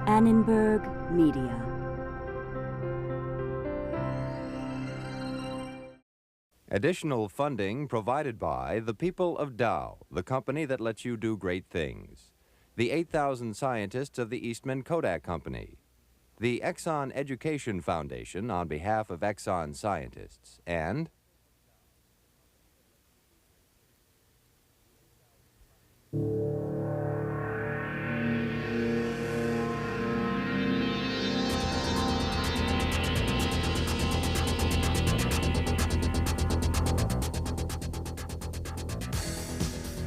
Annenberg Media. Additional funding provided by the people of Dow, the company that lets you do great things. The 8,000 scientists of the Eastman Kodak Company. The Exxon Education Foundation on behalf of Exxon scientists. And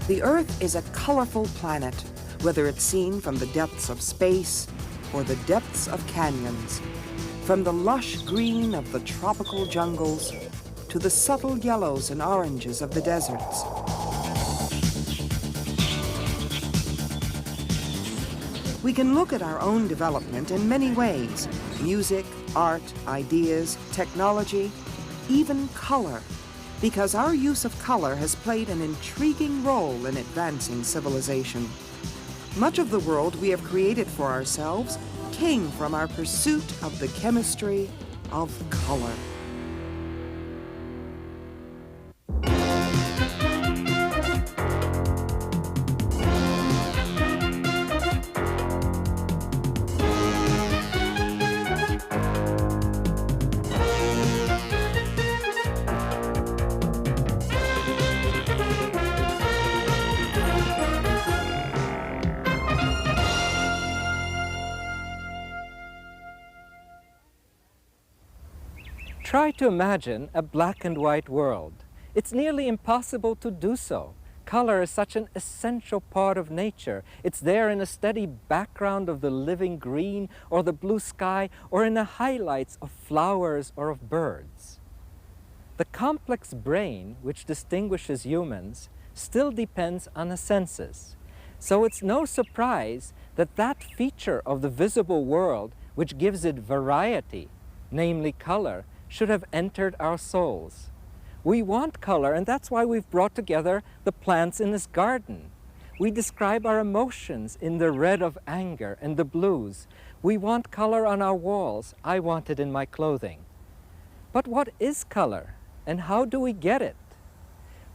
the Earth is a colorful planet, whether it's seen from the depths of space or the depths of canyons, from the lush green of the tropical jungles to the subtle yellows and oranges of the deserts. We can look at our own development in many ways: music, art, ideas, technology, even color, because our use of color has played an intriguing role in advancing civilization. Much of the world we have created for ourselves came from our pursuit of the chemistry of color. Try to imagine a black and white world. It's nearly impossible to do so. Color is such an essential part of nature. It's there in a steady background of the living green or the blue sky, or in the highlights of flowers or of birds. The complex brain which distinguishes humans still depends on the senses. So it's no surprise that that feature of the visible world which gives it variety, namely color, should have entered our souls. We want color, and that's why we've brought together the plants in this garden. We describe our emotions in the red of anger and the blues. We want color on our walls. I want it in my clothing. But what is color, and how do we get it?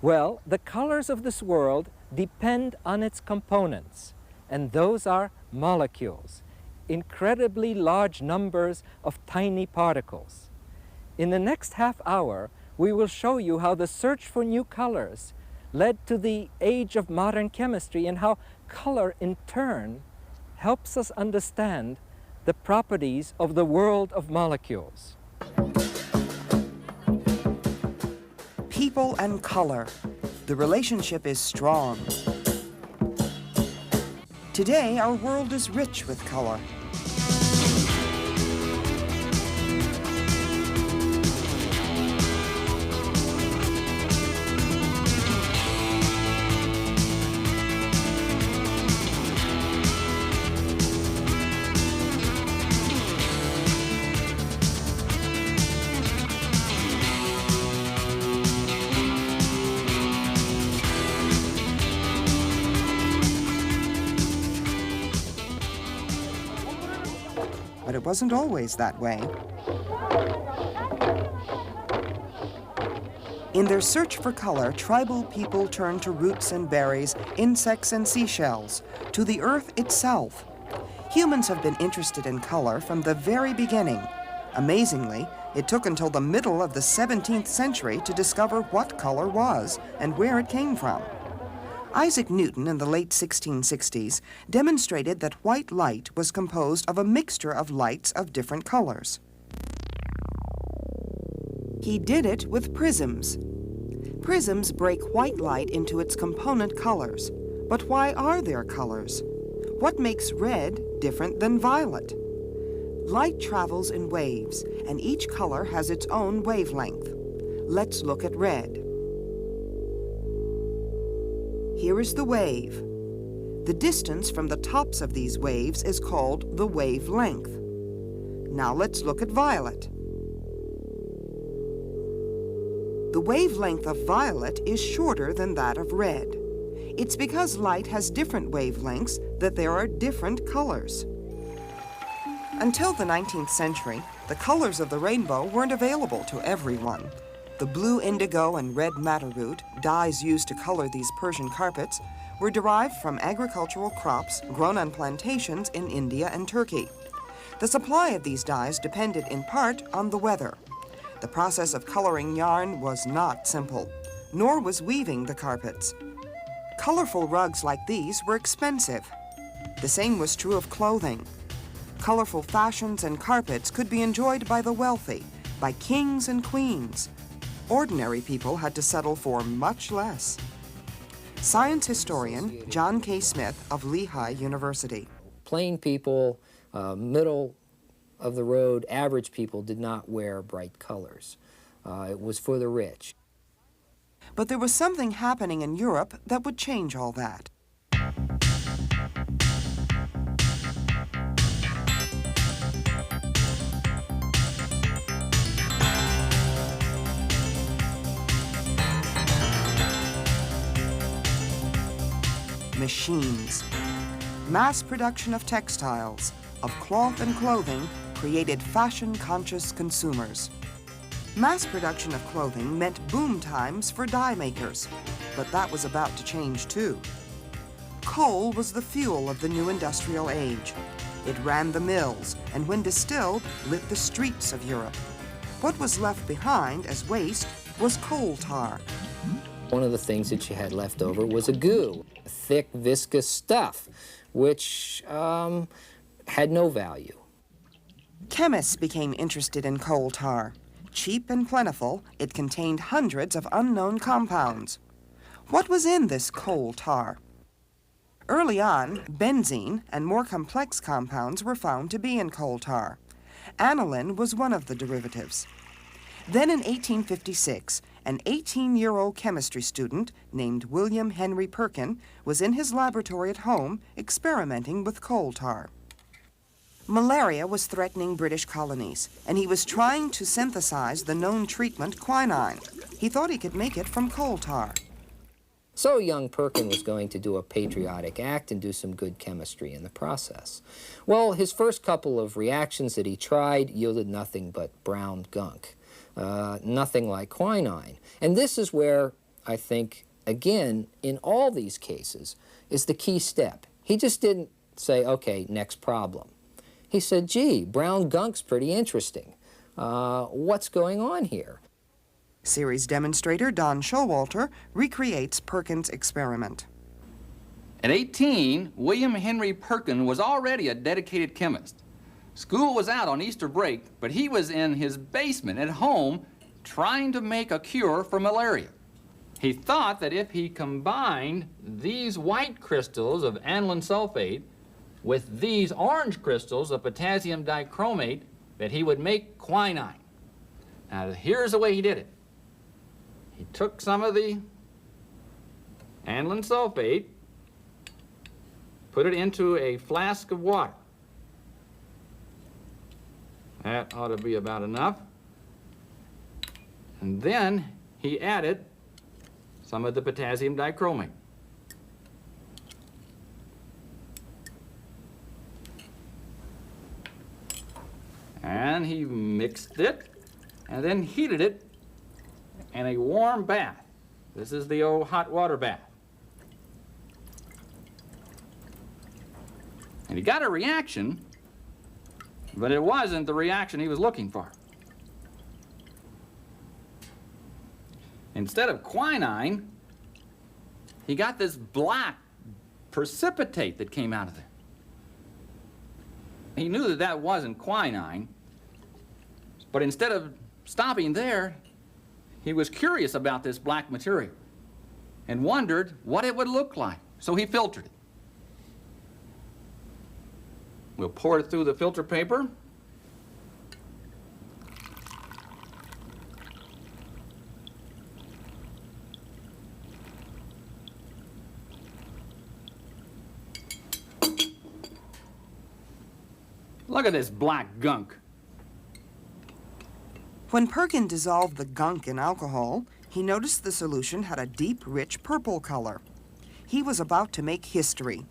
Well, the colors of this world depend on its components, and those are molecules, incredibly large numbers of tiny particles. In the next half hour, we will show you how the search for new colors led to the age of modern chemistry, and how color in turn helps us understand the properties of the world of molecules. People and color. The relationship is strong. Today, our world is rich with color. But it wasn't always that way. In their search for color, tribal people turned to roots and berries, insects and seashells, to the earth itself. Humans have been interested in color from the very beginning. Amazingly, it took until the middle of the 17th century to discover what color was and where it came from. Isaac Newton in the late 1660s demonstrated that white light was composed of a mixture of lights of different colors. He did it with prisms. Prisms break white light into its component colors. But why are there colors? What makes red different than violet? Light travels in waves, and each color has its own wavelength. Let's look at red. Here is the wave. The distance from the tops of these waves is called the wavelength. Now let's look at violet. The wavelength of violet is shorter than that of red. It's because light has different wavelengths that there are different colors. Until the 19th century, the colors of the rainbow weren't available to everyone. The blue indigo and red madder root, dyes used to color these Persian carpets, were derived from agricultural crops grown on plantations in India and Turkey. The supply of these dyes depended in part on the weather. The process of coloring yarn was not simple, nor was weaving the carpets. Colorful rugs like these were expensive. The same was true of clothing. Colorful fashions and carpets could be enjoyed by the wealthy, by kings and queens. Ordinary people had to settle for much less. Science historian John K. Smith of Lehigh University. Plain people, middle of the road, average people did not wear bright colors. It was for the rich. But there was something happening in Europe that would change all that. Machines. Mass production of textiles, of cloth and clothing, created fashion-conscious consumers. Mass production of clothing meant boom times for dye makers, but that was about to change too. Coal was the fuel of the new industrial age. It ran the mills, and when distilled, lit the streets of Europe. What was left behind as waste was coal tar. One of the things that you had left over was a goo, a thick, viscous stuff, which had no value. Chemists became interested in coal tar. Cheap and plentiful, it contained hundreds of unknown compounds. What was in this coal tar? Early on, benzene and more complex compounds were found to be in coal tar. Aniline was one of the derivatives. Then in 1856, an 18-year-old chemistry student named William Henry Perkin was in his laboratory at home experimenting with coal tar. Malaria was threatening British colonies, and he was trying to synthesize the known treatment quinine. He thought he could make it from coal tar. So young Perkin was going to do a patriotic act and do some good chemistry in the process. Well, his first couple of reactions that he tried yielded nothing but brown gunk. Nothing like quinine. And this is where I think, again, in all these cases, is the key step. He just didn't say, okay, next problem. He said, gee, brown gunk's pretty interesting. What's going on here? Series demonstrator Don Showalter recreates Perkin's experiment. At 18, William Henry Perkin was already a dedicated chemist. School was out on Easter break, but he was in his basement at home trying to make a cure for malaria. He thought that if he combined these white crystals of aniline sulfate with these orange crystals of potassium dichromate, that he would make quinine. Now, here's the way he did it. He took some of the aniline sulfate, put it into a flask of water. That ought to be about enough. And then he added some of the potassium dichromate. And he mixed it and then heated it in a warm bath. This is the old hot water bath. And he got a reaction, but it wasn't the reaction he was looking for. Instead of quinine, he got this black precipitate that came out of there. He knew that that wasn't quinine, but instead of stopping there, he was curious about this black material and wondered what it would look like, so he filtered it. We'll pour it through the filter paper. Look at this black gunk. When Perkin dissolved the gunk in alcohol, he noticed the solution had a deep, rich purple color. he was about to make history.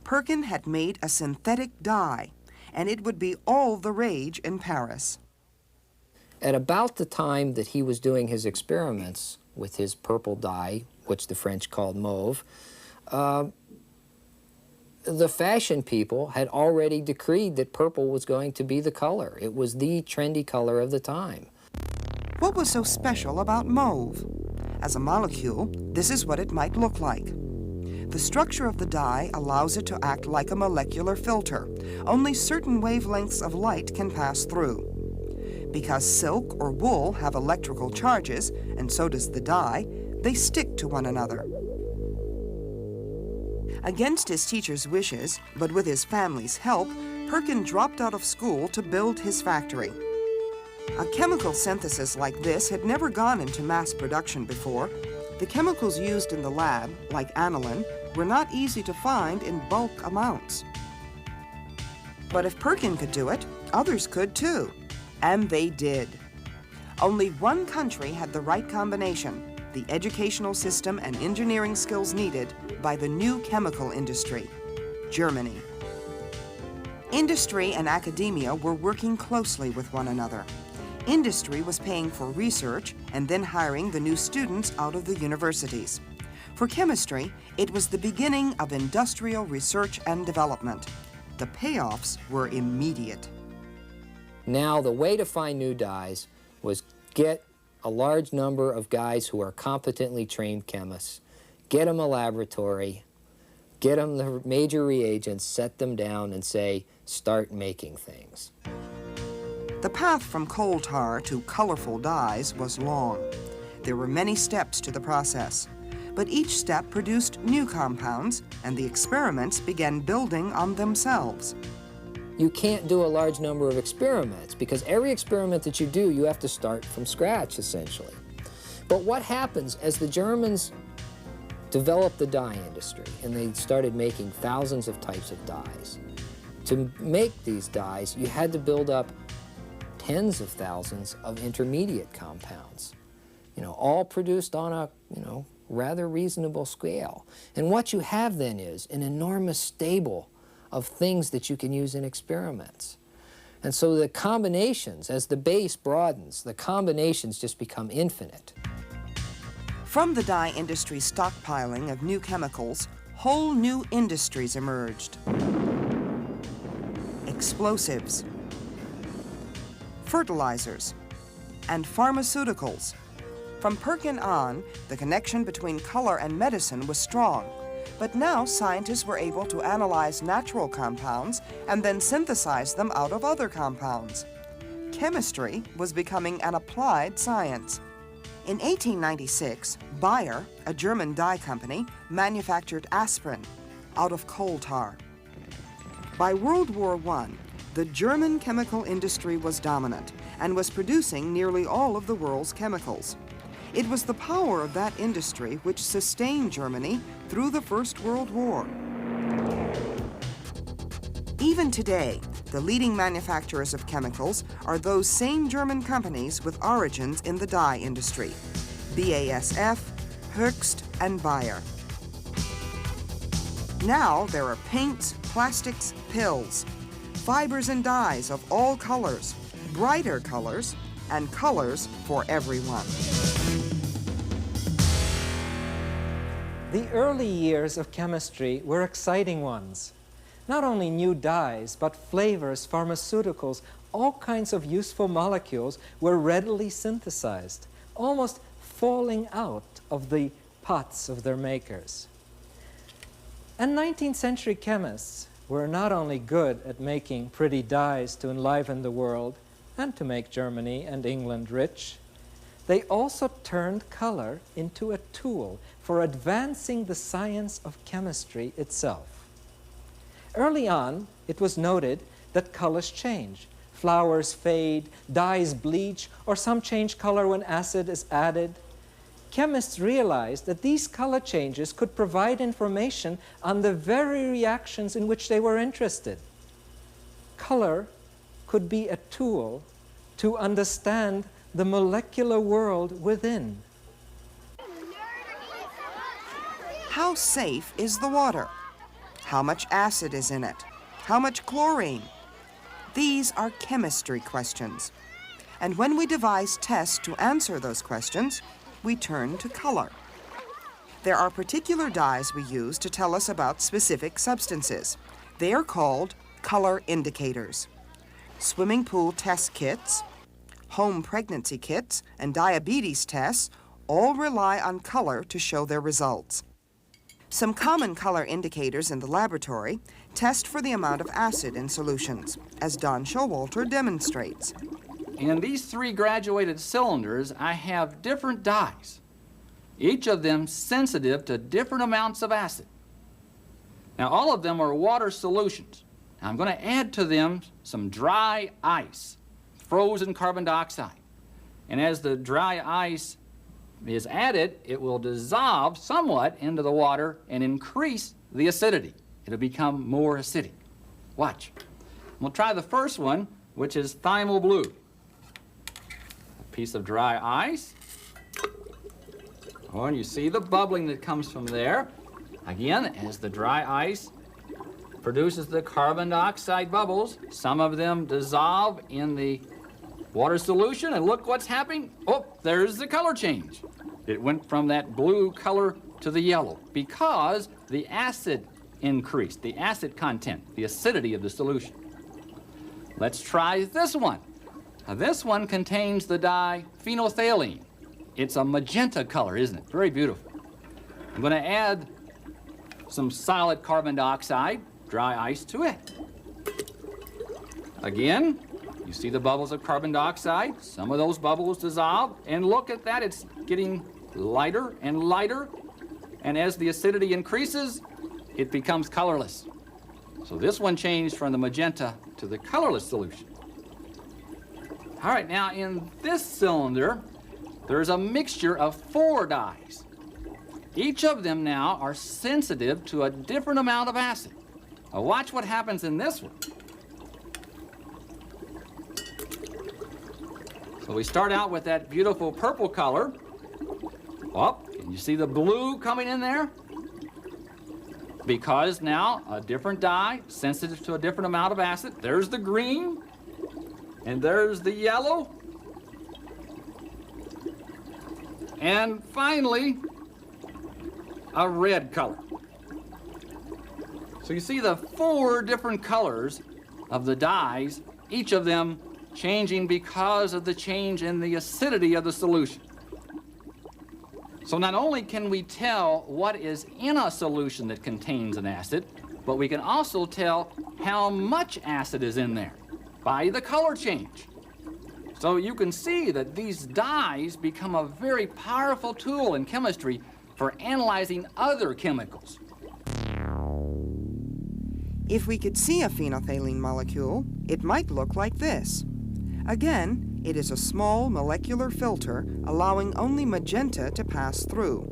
Perkin had made a synthetic dye, and it would be all the rage in Paris. At about the time that he was doing his experiments with his purple dye, which the French called mauve, the fashion people had already decreed that purple was going to be the color. It was the trendy color of the time. What was so special about mauve? As a molecule, this is what it might look like. The structure of the dye allows it to act like a molecular filter. Only certain wavelengths of light can pass through. Because silk or wool have electrical charges, and so does the dye, they stick to one another. Against his teacher's wishes, but with his family's help, Perkin dropped out of school to build his factory. A chemical synthesis like this had never gone into mass production before. The chemicals used in the lab, like aniline, were not easy to find in bulk amounts. But if Perkin could do it, others could too. And they did. Only one country had the right combination, the educational system and engineering skills needed by the new chemical industry, Germany. Industry and academia were working closely with one another. Industry was paying for research and then hiring the new students out of the universities. For chemistry, it was the beginning of industrial research and development. The payoffs were immediate. Now, the way to find new dyes was get a large number of guys who are competently trained chemists, get them a laboratory, get them the major reagents, set them down, and say, start making things. The path from coal tar to colorful dyes was long. There were many steps to the process, but each step produced new compounds, and the experiments began building on themselves. You can't do a large number of experiments because every experiment that you do, you have to start from scratch, essentially. But what happens as the Germans developed the dye industry and they started making thousands of types of dyes? To make these dyes, you had to build up tens of thousands of intermediate compounds, all produced on a, rather reasonable scale. And what you have then is an enormous stable of things that you can use in experiments. And so the combinations, as the base broadens, the combinations just become infinite. From the dye industry's stockpiling of new chemicals, whole new industries emerged. Explosives, fertilizers, and pharmaceuticals. From Perkin on, the connection between color and medicine was strong. But now scientists were able to analyze natural compounds and then synthesize them out of other compounds. Chemistry was becoming an applied science. In 1896, Bayer, a German dye company, manufactured aspirin out of coal tar. By World War I, the German chemical industry was dominant and was producing nearly all of the world's chemicals. It was the power of that industry which sustained Germany through the First World War. Even today, the leading manufacturers of chemicals are those same German companies with origins in the dye industry: BASF, Hoechst, and Bayer. Now there are paints, plastics, pills, fibers and dyes of all colors, brighter colors, and colors for everyone. The early years of chemistry were exciting ones. Not only new dyes, but flavors, pharmaceuticals, all kinds of useful molecules were readily synthesized, almost falling out of the pots of their makers. And 19th century chemists were not only good at making pretty dyes to enliven the world and to make Germany and England rich, they also turned color into a tool for advancing the science of chemistry itself. Early on, it was noted that colors change. Flowers fade, dyes bleach, or some change color when acid is added. Chemists realized that these color changes could provide information on the very reactions in which they were interested. Color could be a tool to understand the molecular world within. How safe is the water? How much acid is in it? How much chlorine? These are chemistry questions. And when we devise tests to answer those questions, we turn to color. There are particular dyes we use to tell us about specific substances. They are called color indicators. Swimming pool test kits, home pregnancy kits, and diabetes tests all rely on color to show their results. Some common color indicators in the laboratory test for the amount of acid in solutions, as Don Showalter demonstrates. In these 3 graduated cylinders, I have different dyes, each of them sensitive to different amounts of acid. Now, all of them are water solutions. Now, I'm going to add to them some dry ice, frozen carbon dioxide. And as the dry ice is added, it will dissolve somewhat into the water and increase the acidity. It'll become more acidic. Watch. We'll try the first one, which is Thymol Blue. A piece of dry ice. Oh, and you see the bubbling that comes from there. Again, as the dry ice produces the carbon dioxide bubbles, some of them dissolve in the water solution, and look what's happening. Oh, there's the color change. It went from that blue color to the yellow because the acid increased, the acid content, the acidity of the solution. Let's try this one. Now, this one contains the dye phenolphthalein. It's a magenta color, isn't it? Very beautiful. I'm going to add some solid carbon dioxide, dry ice, to it. Again, you see the bubbles of carbon dioxide. Some of those bubbles dissolve, and look at that, it's getting lighter and lighter, and as the acidity increases, it becomes colorless. So this one changed from the magenta to the colorless solution. All right, now in this cylinder, there's a mixture of 4 dyes. Each of them now are sensitive to a different amount of acid. Now watch what happens in this one. So we start out with that beautiful purple color. Oh, can you see the blue coming in there? Because now a different dye, sensitive to a different amount of acid. There's the green, and there's the yellow. And finally, a red color. So you see the 4 different colors of the dyes, each of them changing because of the change in the acidity of the solution. So not only can we tell what is in a solution that contains an acid, but we can also tell how much acid is in there by the color change. So you can see that these dyes become a very powerful tool in chemistry for analyzing other chemicals. If we could see a phenolphthalein molecule, it might look like this. Again, it is a small molecular filter allowing only magenta to pass through.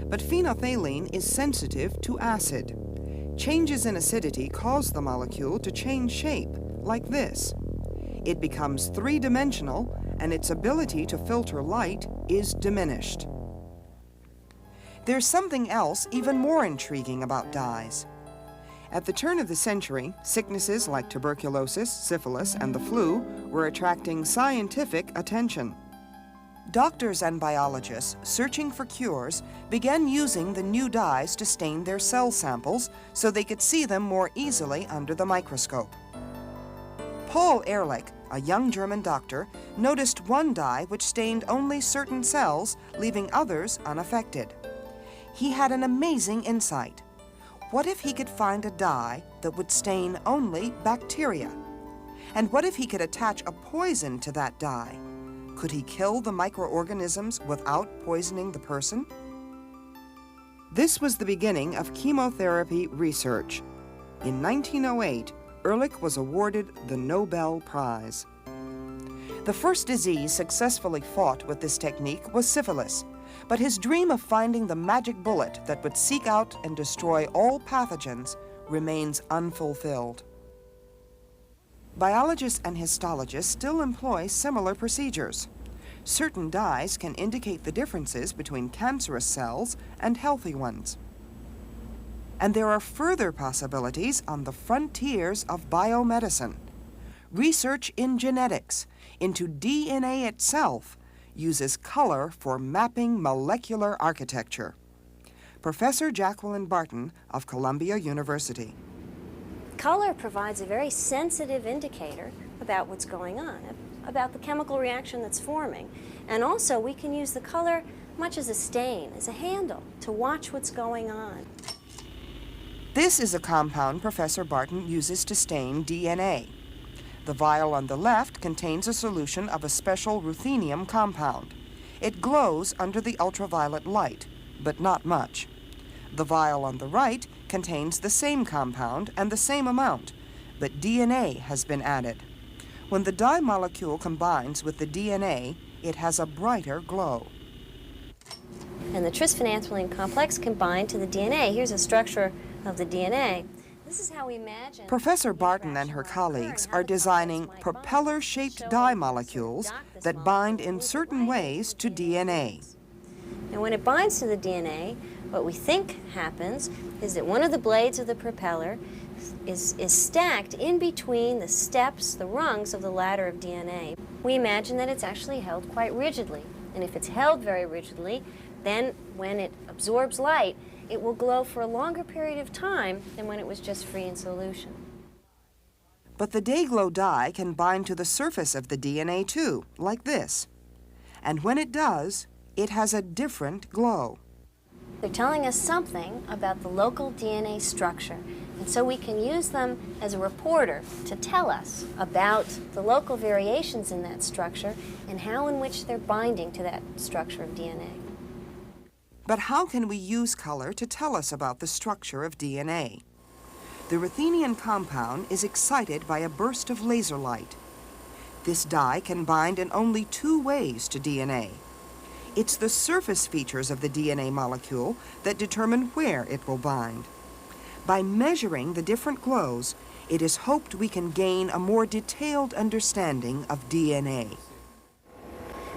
But phenolphthalein is sensitive to acid. Changes in acidity cause the molecule to change shape, like this. It becomes 3-dimensional, and its ability to filter light is diminished. There's something else even more intriguing about dyes. At the turn of the century, sicknesses like tuberculosis, syphilis, and the flu were attracting scientific attention. Doctors and biologists searching for cures began using the new dyes to stain their cell samples so they could see them more easily under the microscope. Paul Ehrlich, a young German doctor, noticed one dye which stained only certain cells, leaving others unaffected. He had an amazing insight. What if he could find a dye that would stain only bacteria? And what if he could attach a poison to that dye? Could he kill the microorganisms without poisoning the person? This was the beginning of chemotherapy research. In 1908, Ehrlich was awarded the Nobel Prize. The first disease successfully fought with this technique was syphilis, but his dream of finding the magic bullet that would seek out and destroy all pathogens remains unfulfilled. Biologists and histologists still employ similar procedures. Certain dyes can indicate the differences between cancerous cells and healthy ones. And there are further possibilities on the frontiers of biomedicine. Research in genetics into DNA itself uses color for mapping molecular architecture. Professor Jacqueline Barton of Columbia University. Color provides a very sensitive indicator about what's going on, about the chemical reaction that's forming. And also we can use the color much as a stain, as a handle, to watch what's going on. This is a compound Professor Barton uses to stain DNA. The vial on the left contains a solution of a special ruthenium compound. It glows under the ultraviolet light, but not much. The vial on the right contains the same compound and the same amount, but DNA has been added. When the dye molecule combines with the DNA, it has a brighter glow. And the trisphenanthroline complex combined to the DNA. Here's a structure of the DNA. This is how we imagine. Professor Barton and her colleagues are designing propeller-shaped dye molecules that bind in certain ways to DNA. And when it binds to the DNA, what we think happens is that one of the blades of the propeller is stacked in between the steps, the rungs of the ladder of DNA. We imagine that it's actually held quite rigidly. And if it's held very rigidly, then when it absorbs light, it will glow for a longer period of time than when it was just free in solution. But the Day-Glo dye can bind to the surface of the DNA too, like this. And when it does, it has a different glow. They're telling us something about the local DNA structure, and so we can use them as a reporter to tell us about the local variations in that structure and how in which they're binding to that structure of DNA. But how can we use color to tell us about the structure of DNA? The ruthenium compound is excited by a burst of laser light. This dye can bind in only two ways to DNA. It's the surface features of the DNA molecule that determine where it will bind. By measuring the different glows, it is hoped we can gain a more detailed understanding of DNA.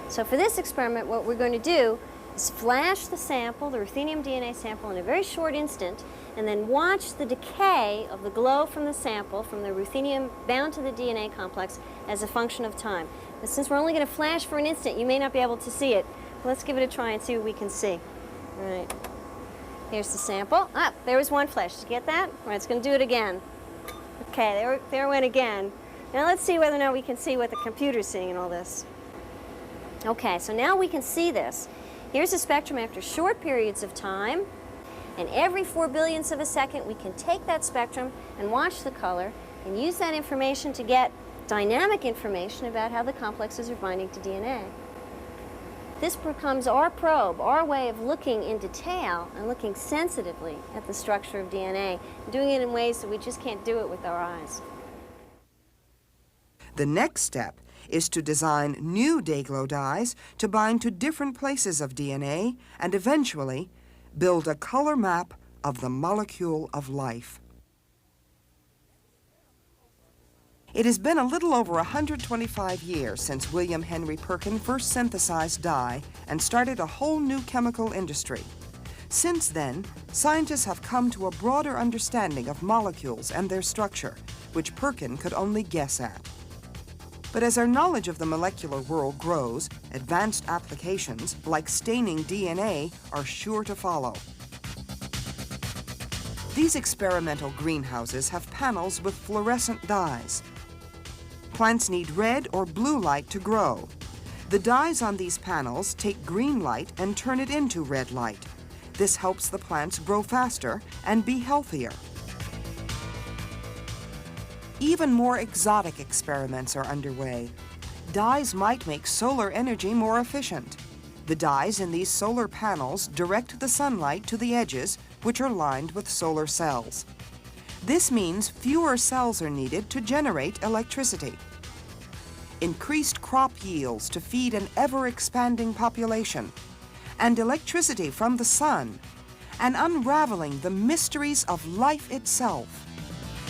So for this experiment, what we're going to do is flash the sample, the ruthenium DNA sample, in a very short instant, and then watch the decay of the glow from the sample, from the ruthenium bound to the DNA complex, as a function of time. But since we're only going to flash for an instant, you may not be able to see it. Let's give it a try and see what we can see. All right. Here's the sample. Ah, there was one flash. Did you get that? All right, it's going to do it again. Okay, there it went again. Now let's see whether or not we can see what the computer's seeing in all this. Okay, so now we can see this. Here's a spectrum after short periods of time, and every 4 billionths of a second we can take that spectrum and watch the color and use that information to get dynamic information about how the complexes are binding to DNA. This becomes our probe, our way of looking in detail and looking sensitively at the structure of DNA, doing it in ways that we just can't do it with our eyes. The next step is to design new Day-Glo dyes to bind to different places of DNA and eventually build a color map of the molecule of life. It has been a little over 125 years since William Henry Perkin first synthesized dye and started a whole new chemical industry. Since then, scientists have come to a broader understanding of molecules and their structure, which Perkin could only guess at. But as our knowledge of the molecular world grows, advanced applications, like staining DNA, are sure to follow. These experimental greenhouses have panels with fluorescent dyes. Plants need red or blue light to grow. The dyes on these panels take green light and turn it into red light. This helps the plants grow faster and be healthier. Even more exotic experiments are underway. Dyes might make solar energy more efficient. The dyes in these solar panels direct the sunlight to the edges, which are lined with solar cells. This means fewer cells are needed to generate electricity. Increased crop yields to feed an ever-expanding population, and electricity from the sun, and unraveling the mysteries of life itself,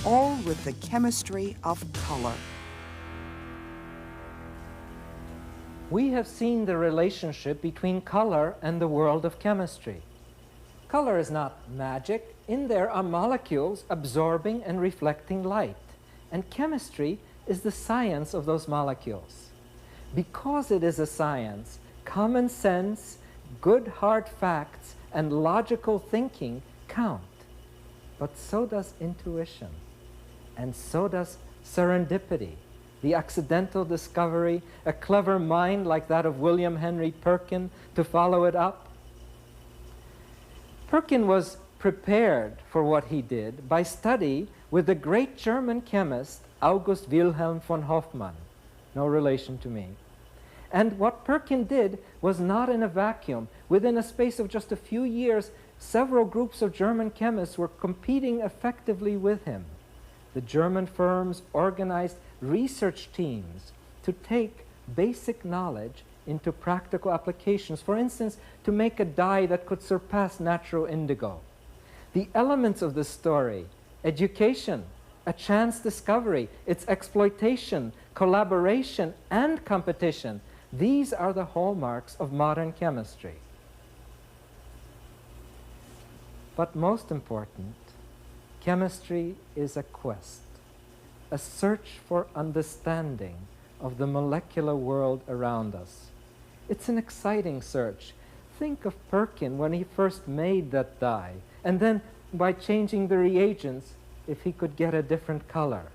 all with the chemistry of color. We have seen the relationship between color and the world of chemistry. Color is not magic, In there are molecules absorbing and reflecting light. And chemistry is the science of those molecules. Because it is a science, common sense, good hard facts, and logical thinking count. But so does intuition, and so does serendipity, the accidental discovery, a clever mind like that of William Henry Perkin to follow it up. Perkin was prepared for what he did by study with the great German chemist August Wilhelm von Hofmann, no relation to me. And what Perkin did was not in a vacuum. Within a space of just a few years, several groups of German chemists were competing effectively with him. The German firms organized research teams to take basic knowledge into practical applications. For instance, to make a dye that could surpass natural indigo. The elements of this story, education, a chance discovery, its exploitation, collaboration, and competition, these are the hallmarks of modern chemistry. But most important, chemistry is a quest, a search for understanding of the molecular world around us. It's an exciting search. Think of Perkin when he first made that dye, and then by changing the reagents, if he could get a different color.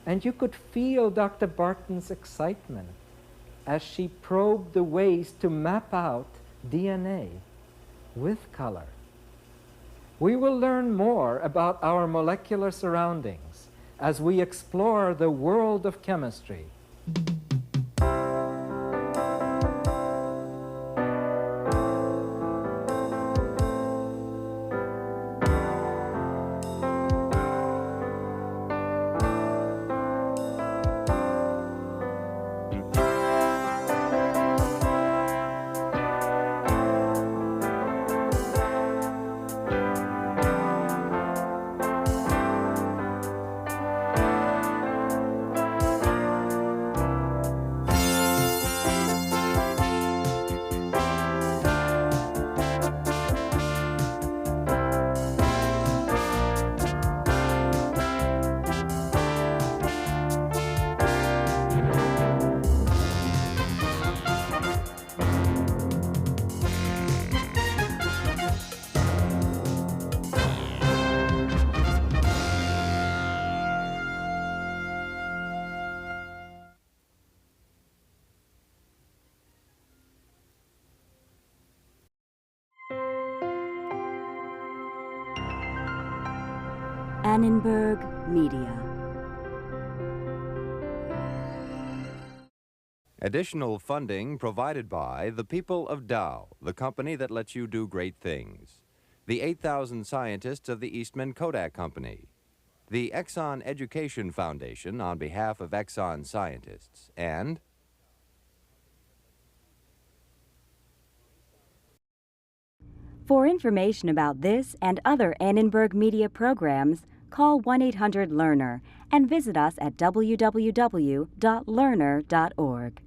And you could feel Dr. Barton's excitement as she probed the ways to map out DNA with color. We will learn more about our molecular surroundings as we explore the world of chemistry. Annenberg Media. Additional funding provided by the people of Dow, the company that lets you do great things. The 8,000 scientists of the Eastman Kodak Company. The Exxon Education Foundation on behalf of Exxon scientists. And For information about this and other Annenberg Media programs, call 1-800-LEARNER and visit us at www.learner.org.